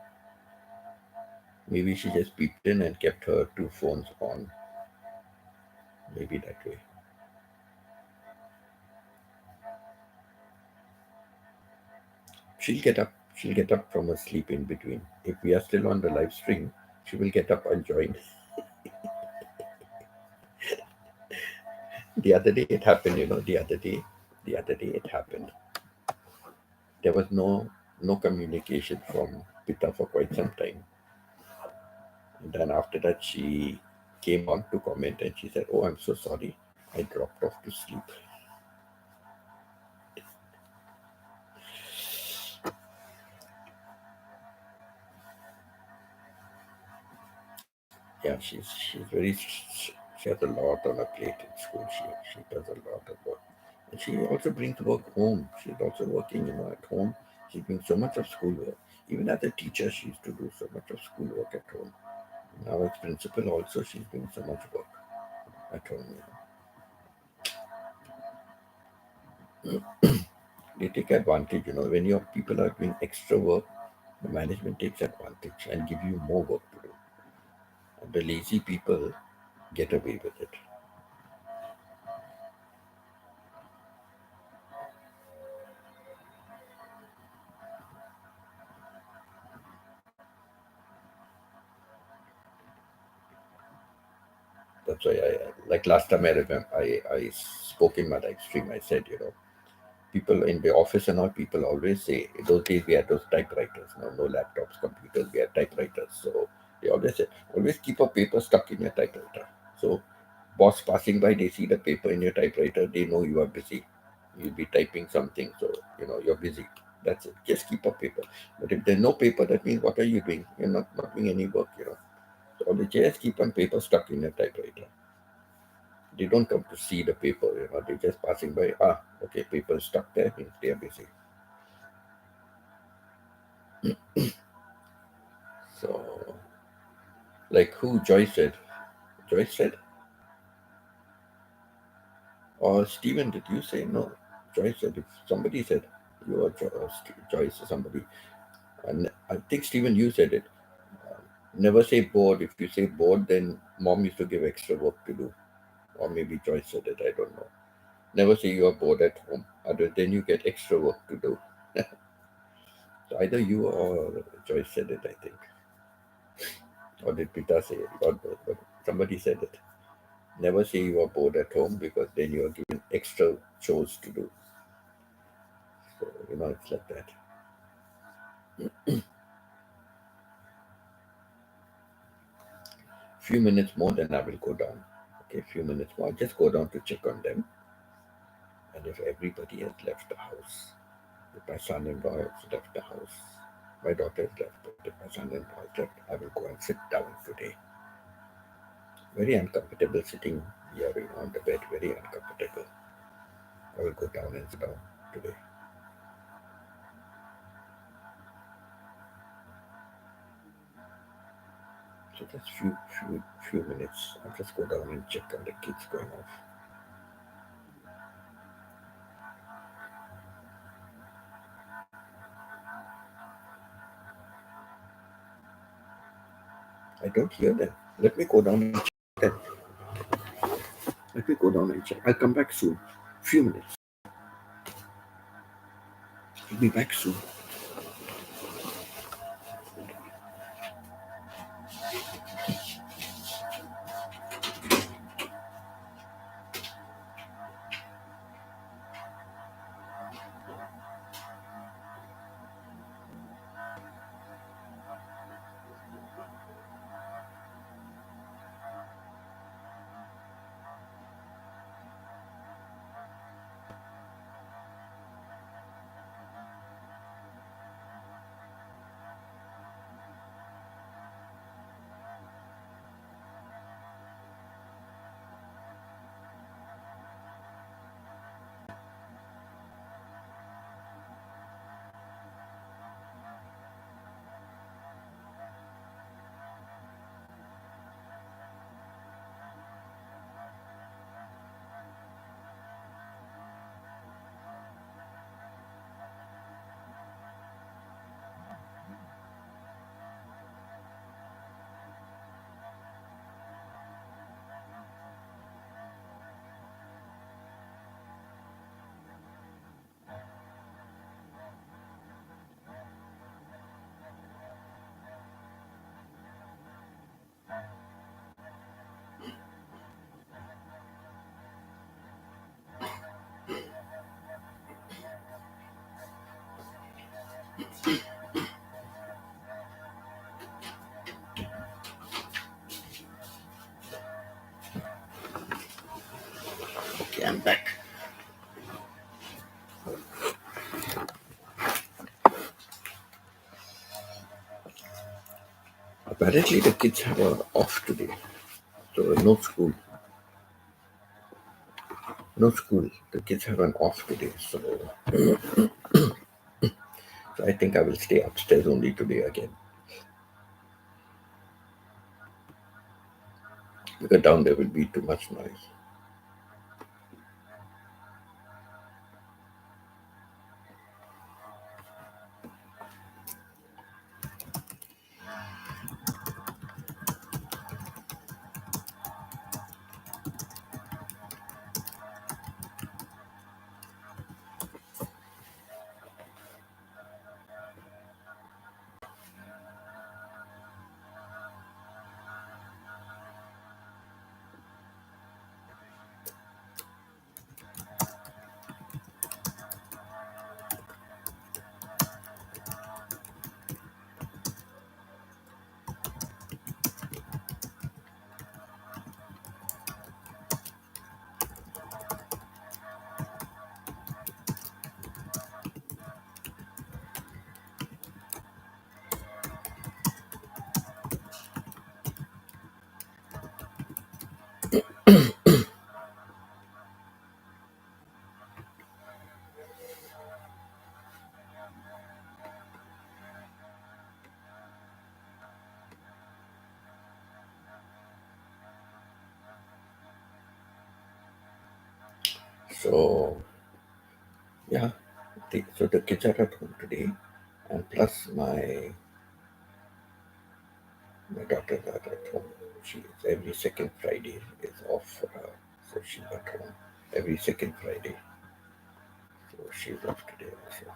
maybe she just peeped in and kept her two phones on. Maybe that way. She'll get up. She'll get up from her sleep in between. If we are still on the live stream, she will get up and join. The other day it happened. The other day it happened. There was no communication from Pita for quite some time. And then after that, she came on to comment and she said, "Oh, I'm so sorry. I dropped off to sleep." Yeah, she's very. She has a lot on her plate in school. She does a lot of work, and she also brings work home. She's also working, at home. She brings so much of schoolwork. Even as a teacher, she used to do so much of schoolwork at home. Now as principal, also she's doing so much work at home. They take advantage. When your people are doing extra work, the management takes advantage and give you more work to do. And the lazy people get away with it. That's why like last time I remember, I spoke in my live stream. I said, people in the office and all, people always say, in those days we had those typewriters, no laptops, computers, we had typewriters. So they always say, always keep a paper stuck in your typewriter. So boss passing by, they see the paper in your typewriter, they know you are busy. You'll be typing something, so you're busy. That's it. Just keep a paper. But if there's no paper, that means what are you doing? You're not doing any work. So always just keep on paper stuck in your typewriter. They don't come to see the paper, they're just passing by. Ah, okay, paper stuck there, means they are busy. So, like who Joyce said? Joyce said, or Stephen, did you say? No, Joyce said. If somebody said, you or Joyce or somebody, and I think Stephen, you said it. Never say bored. If you say bored, then mom used to give extra work to do. Or maybe Joyce said it, I don't know. Never say you are bored at home. Other then you get extra work to do. So either you or Joyce said it, I think. Or did Pita say it? God knows, but somebody said it. Never say you are bored at home because then you are given extra chores to do. So, it's like that. Few minutes more, then I will go down. Okay, few minutes more. Just go down to check on them. And if everybody has left the house, if my son-in-law has left the house, my daughter has left, but if my son-in-law has left, I will go and sit down today. Very uncomfortable sitting here on the bed, very uncomfortable. I will go down and sit down today. So just few minutes. I'll just go down and check on the kids going off. I don't hear them. Let me go down and check them. Let me go down and check. I'll come back soon. Few minutes. I'll be back soon. Okay, I'm back. Apparently, the kids have a off today, so no school. No school. The kids have an off today, so I think I will stay upstairs only today again because down there will be too much noise. So yeah, so the kids are at home today, and plus my daughters are at home. She is every second Friday is off for her, so she's at home every second Friday. So she's off today also.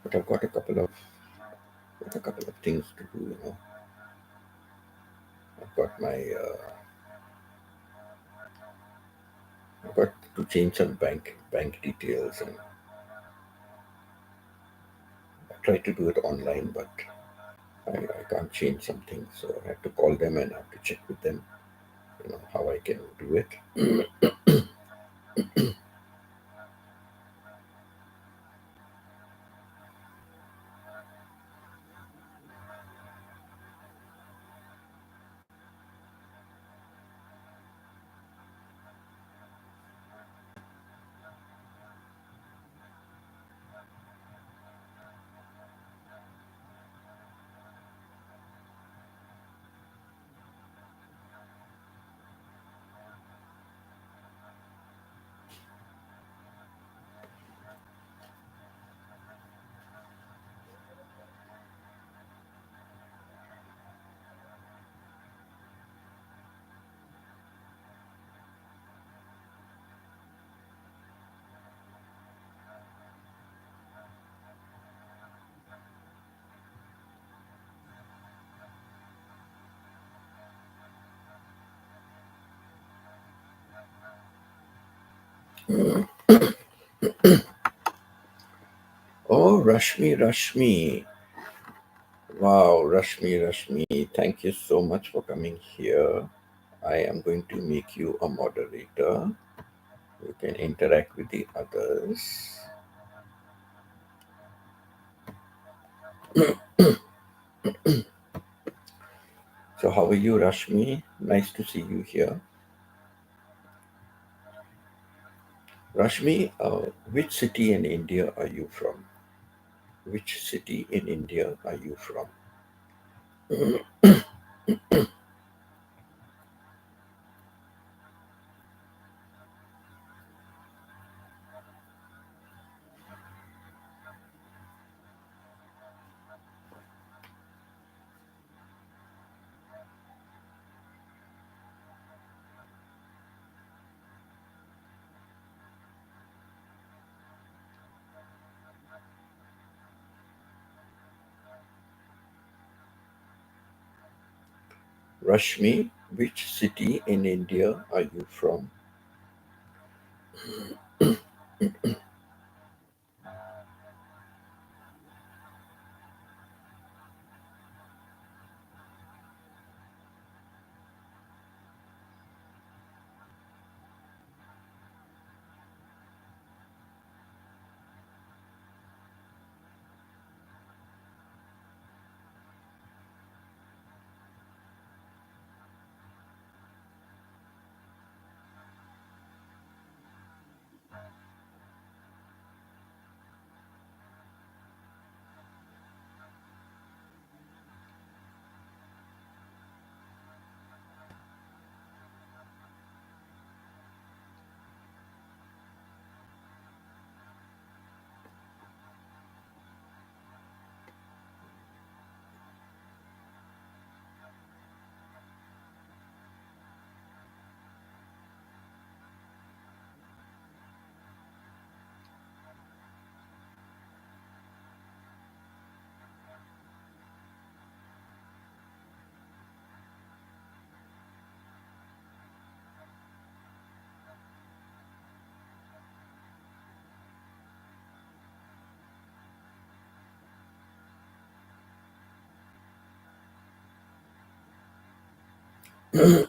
But I've got a couple of things to do. I've got I've got to change some bank details, and I tried to do it online, but I can't change something, so I have to call them and I have to check with them, how I can do it. Oh, Rashmi. Wow, Rashmi, thank you so much for coming here. I am going to make you a moderator. You can interact with the others. So, how are you, Rashmi? Nice to see you here. Rashmi, which city in India are you from? Which city in India are you from? Rashmi, which city in India are you from? Thank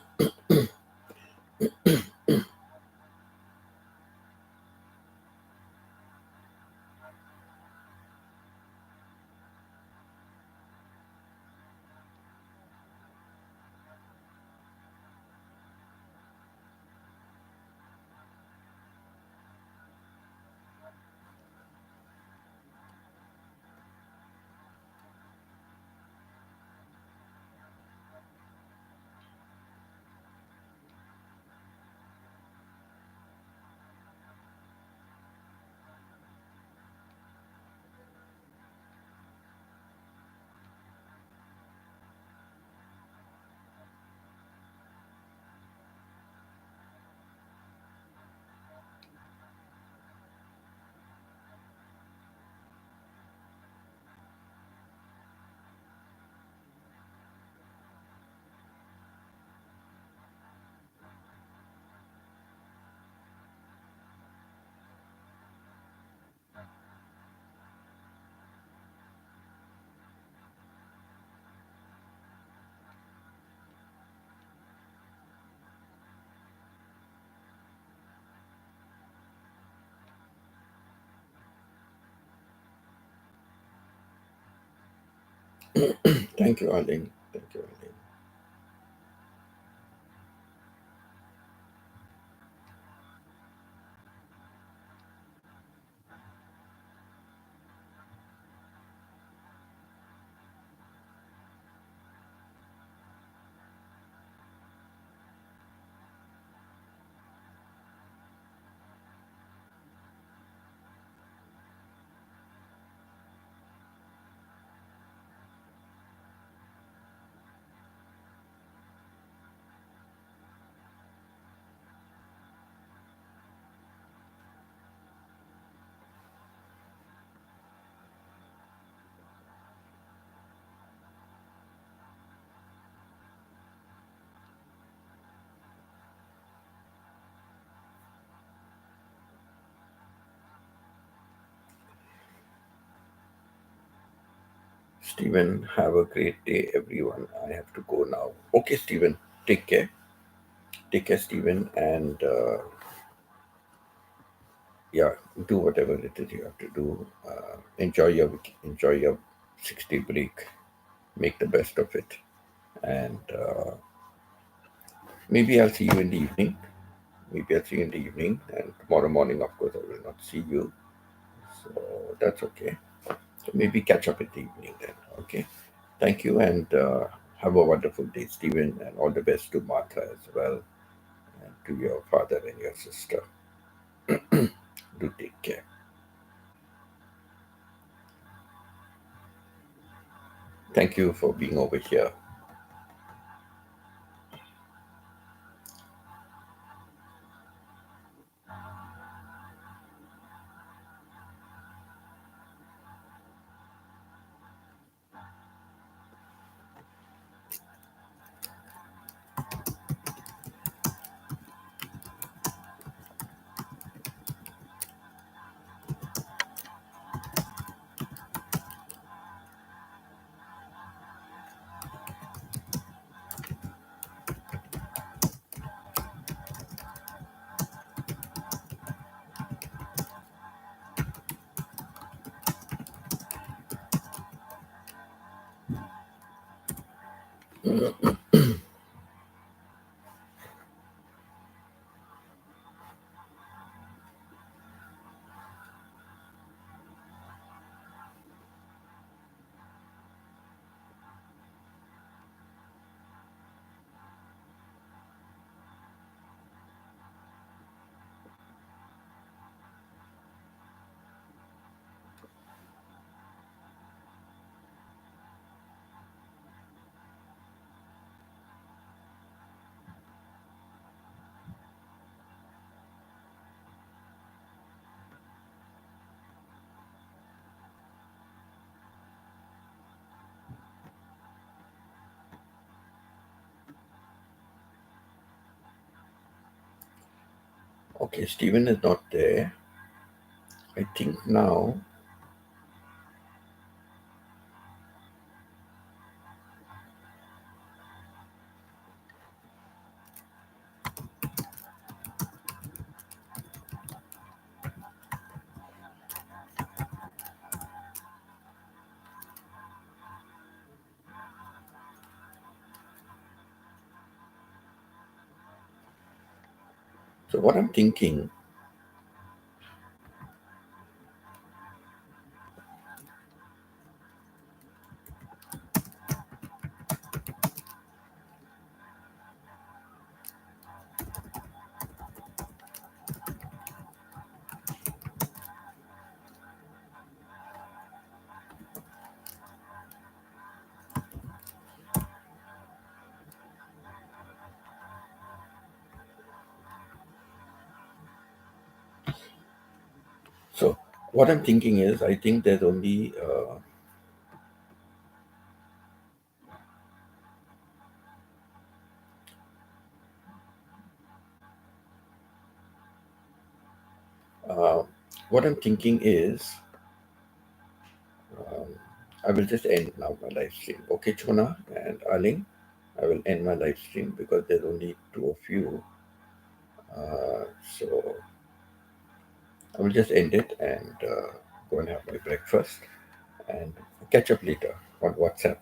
you, Arlene. Thank you, Arlene. Stephen, have a great day, everyone. I have to go now. Okay, Stephen, take care. Take care, Stephen, and yeah, do whatever it is you have to do. Enjoy your 6-day break. Make the best of it, and maybe I'll see you in the evening. Maybe I'll see you in the evening, and tomorrow morning, of course, I will not see you. So that's okay. So maybe catch up in the evening then. Okay. Thank you, and have a wonderful day, Stephen, and all the best to Martha as well, and to your father and your sister. Do take care. Thank you for being over here. Okay, Stephen is not there. I think now. So what I'm thinking, so what I'm thinking is, I think there's only uh, what I'm thinking is, um, I will just end now my live stream. Okay, Chona and Aling, I will end my live stream because there's only two of you. So I will just end it and go and have my breakfast and catch up later on WhatsApp.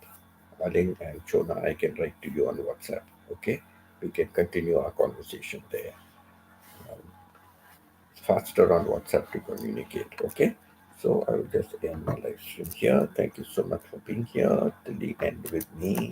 Aling and Chona, I can write to you on WhatsApp. Okay, we can continue our conversation there. Um, it's faster on WhatsApp to communicate. Okay, so I will just end my live stream here. Thank you so much for being here till the end with me.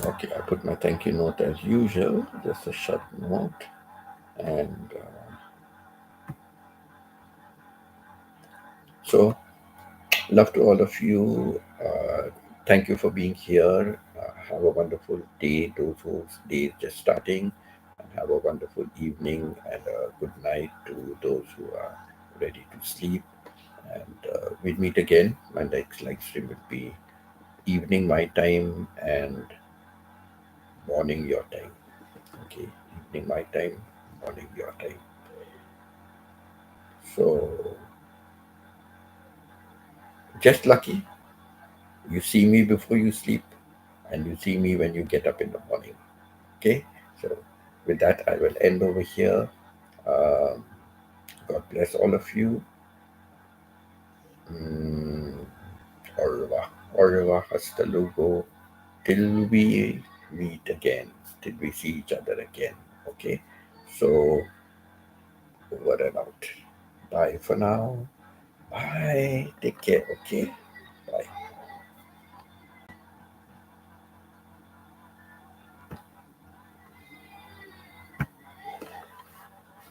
Okay, I put my thank you note as usual, just a short note, and so love to all of you. Thank you for being here. Have a wonderful day, those whose day is just starting, and have a wonderful evening and a good night to those who are ready to sleep. And we'll meet again. My next live stream will be evening my time and morning your time. Okay, evening my time, morning your time. So just lucky you see me before you sleep, and you see me when you get up in the morning. Okay, so with that, I will end over here. Um, God bless all of you. Mm, au revoir. Au revoir. Hasta luego. Till we meet again. Till we see each other again. Okay, so over and out. Bye for now. Bye. Take care. Okay.